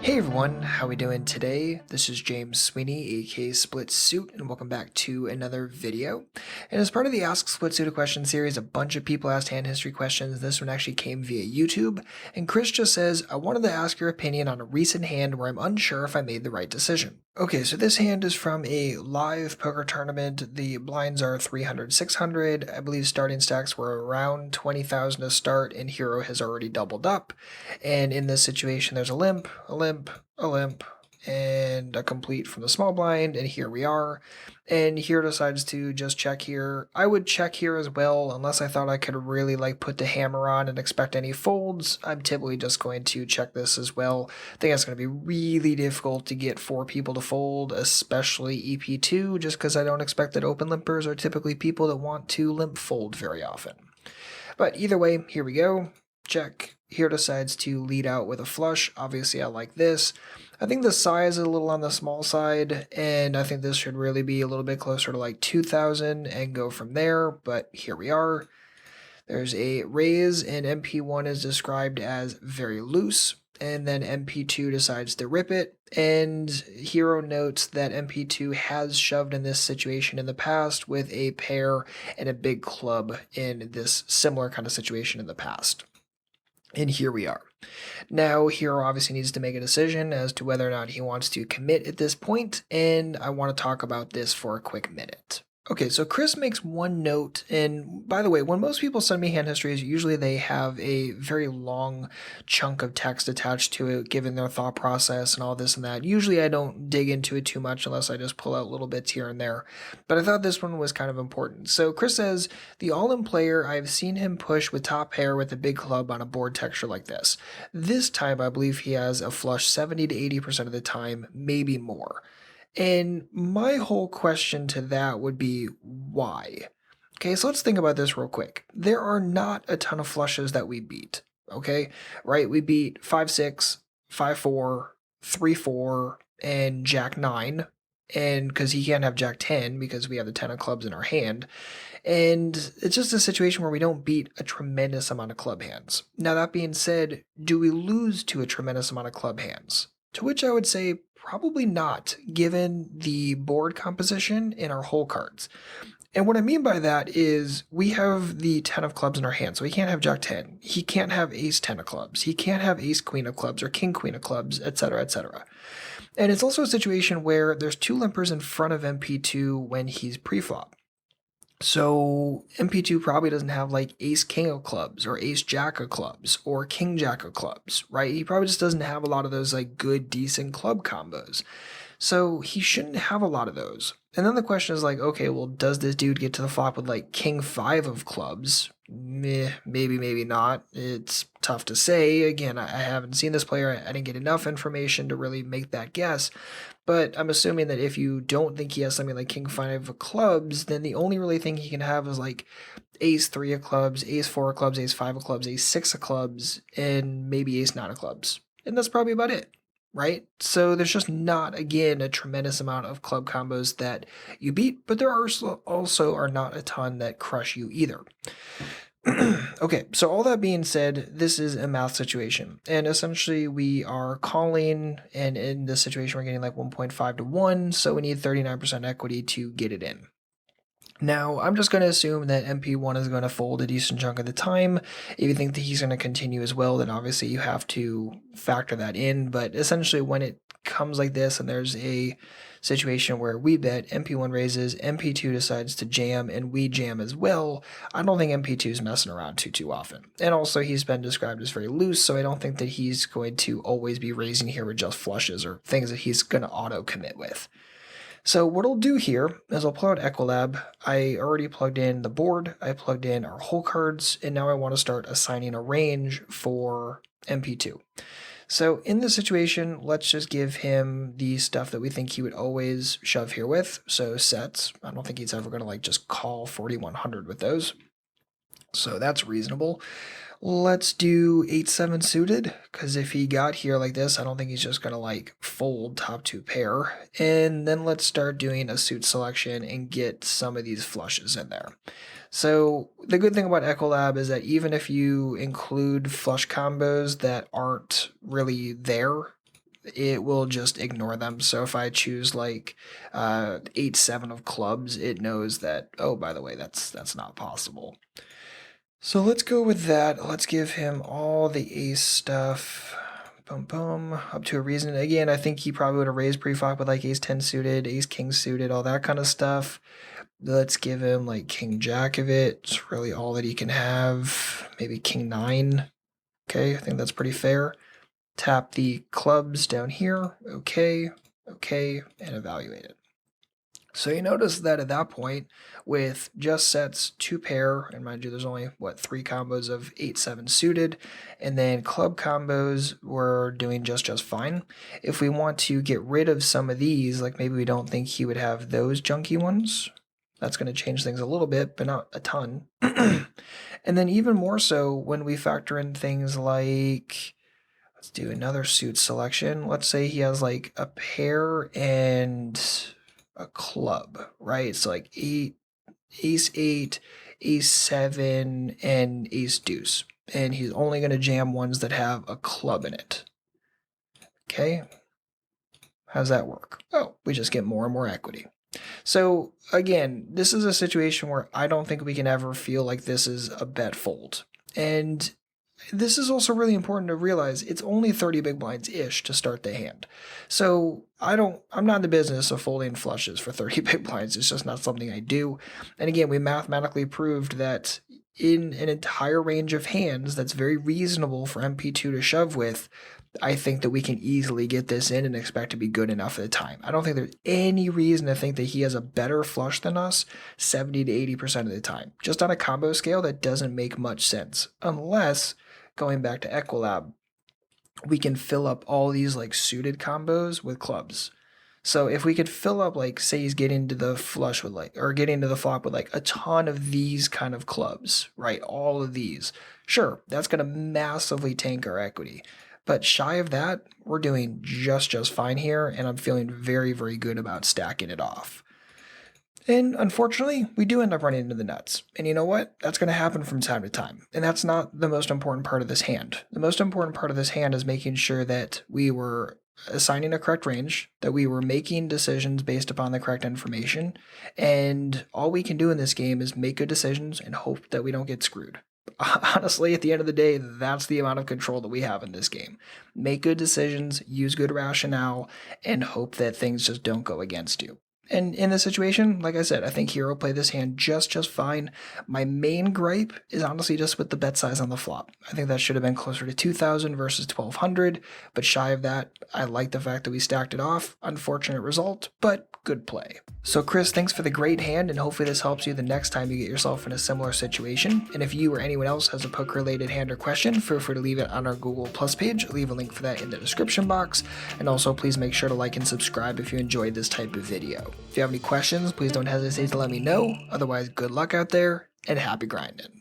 Hey everyone, how we doing today? This is James Sweeney, aka SplitSuit, and welcome back to another video. And as part of the Ask SplitSuit a Question series, a bunch of people asked hand history questions. This one actually came via YouTube, and Chris just says, I wanted to ask your opinion on a recent hand where I'm unsure if I made the right decision. Okay, so this hand is from a live poker tournament. The blinds are 300, 600. I believe starting stacks were around 20,000 to start, and Hero has already doubled up. And in this situation, there's a limp, and a complete from the small blind, and here we are. And Hero decides to just check here. I would check here as well, unless I thought I could really put the hammer on and expect any folds. I'm typically just going to check this as well. I think it's going to be really difficult to get 4 people to fold, especially EP2, just because I don't expect that open limpers are typically people that want to limp fold very often. But either way, here we go. Check. Here decides to lead out with a flush. Obviously, I like this. I think the size is a little on the small side, and I think this should really be a little bit closer to 2,000 and go from there, but here we are. There's a raise, and MP1 is described as very loose, and then MP2 decides to rip it, and Hero notes that MP2 has shoved in this situation in the past with a pair and a big club in this similar kind of situation in the past. And here we are. Now, Hero obviously needs to make a decision as to whether or not he wants to commit at this point, and I want to talk about this for a quick minute. Okay, so Chris makes one note, and by the way, when most people send me hand histories, usually they have a very long chunk of text attached to it, given their thought process and all this and that. Usually I don't dig into it too much unless I just pull out little bits here and there, but I thought this one was kind of important. So Chris says, the all-in player, I've seen him push with top pair with a big club on a board texture like this. This time, I believe he has a flush 70 to 80% of the time, maybe more. And my whole question to that would be, why? Okay, so let's think about this real quick. There are not a ton of flushes that we beat, okay? Right, we beat 5-6, 5-4, 3-4, and Jack-9, and because he can't have Jack-10 because we have the 10 of clubs in our hand. And it's just a situation where we don't beat a tremendous amount of club hands. Now, that being said, do we lose to a tremendous amount of club hands? To which I would say probably not, given the board composition in our hole cards. And what I mean by that is we have the 10 of clubs in our hand, so he can't have Jack 10. He can't have Ace 10 of clubs. He can't have Ace Queen of clubs or King Queen of clubs, etc., etc. And it's also a situation where there's 2 limpers in front of MP2 when he's pre-flop. So MP2 probably doesn't have Ace King of clubs or Ace Jack of clubs or King Jack of clubs, right? He probably just doesn't have a lot of those good, decent club combos. So he shouldn't have a lot of those. And then the question is okay, well, does this dude get to the flop with King 5 of clubs? Maybe, maybe not. It's tough to say. Again, I haven't seen this player. I didn't get enough information to really make that guess. But I'm assuming that if you don't think he has something like King 5 of clubs, then the only really thing he can have is Ace 3 of clubs, Ace 4 of clubs, Ace 5 of clubs, Ace 6 of clubs, and maybe Ace 9 of clubs. And that's probably about it, right? So there's just not, again, a tremendous amount of club combos that you beat, but there are also are not a ton that crush you either. Okay, so all that being said, this is a math situation, and essentially we are calling, and in this situation we're getting 1.5 to 1, so we need 39% equity to get it in. Now, I'm just going to assume that MP1 is going to fold a decent chunk of the time. If you think that he's going to continue as well, then obviously you have to factor that in, but essentially when it comes like this and there's a situation where we bet, MP1 raises, MP2 decides to jam, and we jam as well, I don't think MP2 is messing around too often. And also he's been described as very loose, so I don't think that he's going to always be raising here with just flushes or things that he's going to auto-commit with. So what I'll do here is I'll pull out Equilab. I already plugged in the board, I plugged in our hole cards, and now I want to start assigning a range for MP2. So in this situation, let's just give him the stuff that we think he would always shove here with. So sets, I don't think he's ever going to just call 4100 with those. So that's reasonable. Let's do 8-7 suited, because if he got here like this, I don't think he's just going to fold top 2 pair. And then let's start doing a suit selection and get some of these flushes in there. So the good thing about Equilab is that even if you include flush combos that aren't really there, it will just ignore them. So if I choose like 8-7 of clubs, it knows that, oh, by the way, that's not possible. So let's go with that. Let's give him all the ace stuff. Boom, boom, up to a reason. Again, I think he probably would have raised pre-flop with like ace-10 suited, ace-king suited, all that kind of stuff. Let's give him like king-jack of it. It's really all that he can have. Maybe king-9. Okay, I think that's pretty fair. Tap the clubs down here. Okay, okay, and evaluate it. So you notice that at that point, with just sets 2 pair, and mind you, there's only, 3 combos of 8-7 suited, and then club combos were doing just fine. If we want to get rid of some of these, like maybe we don't think he would have those junky ones, that's going to change things a little bit, but not a ton. And then even more so when we factor in things like, let's do another suit selection. Let's say he has like a pair and a club, right? So like ace-8, ace-7, and ace-deuce. And he's only going to jam ones that have a club in it. Okay. How's that work? Oh, we just get more and more equity. So again, this is a situation where I don't think we can ever feel like this is a bet fold. And this is also really important to realize it's only 30 big blinds-ish to start the hand. So I'm not in the business of folding flushes for 30 big blinds. It's just not something I do. And again, we mathematically proved that in an entire range of hands that's very reasonable for MP2 to shove with, I think that we can easily get this in and expect to be good enough at the time. I don't think there's any reason to think that he has a better flush than us 70 to 80% of the time. Just on a combo scale, that doesn't make much sense. Unless, going back to Equilab, we can fill up all these like suited combos with clubs. So if we could fill up, like, say he's getting to the flush with like, or getting to the flop with like a ton of these kind of clubs, right? All of these. Sure, that's going to massively tank our equity. But shy of that, we're doing just fine here, and I'm feeling very, very good about stacking it off. And unfortunately, we do end up running into the nuts. And you know what? That's going to happen from time to time. And that's not the most important part of this hand. The most important part of this hand is making sure that we were assigning a correct range, that we were making decisions based upon the correct information, and all we can do in this game is make good decisions and hope that we don't get screwed. Honestly, at the end of the day, that's the amount of control that we have in this game. Make good decisions, use good rationale, and hope that things just don't go against you. And in this situation, like I said, I think Hero played this hand just fine. My main gripe is honestly just with the bet size on the flop. I think that should have been closer to 2,000 versus 1,200, but shy of that, I like the fact that we stacked it off. Unfortunate result, but good play. So Chris, thanks for the great hand, and hopefully this helps you the next time you get yourself in a similar situation. And if you or anyone else has a poker-related hand or question, feel free to leave it on our Google Plus page. Leave a link for that in the description box. And also, please make sure to like and subscribe if you enjoyed this type of video. If you have any questions, please don't hesitate to let me know. Otherwise, good luck out there, and happy grinding.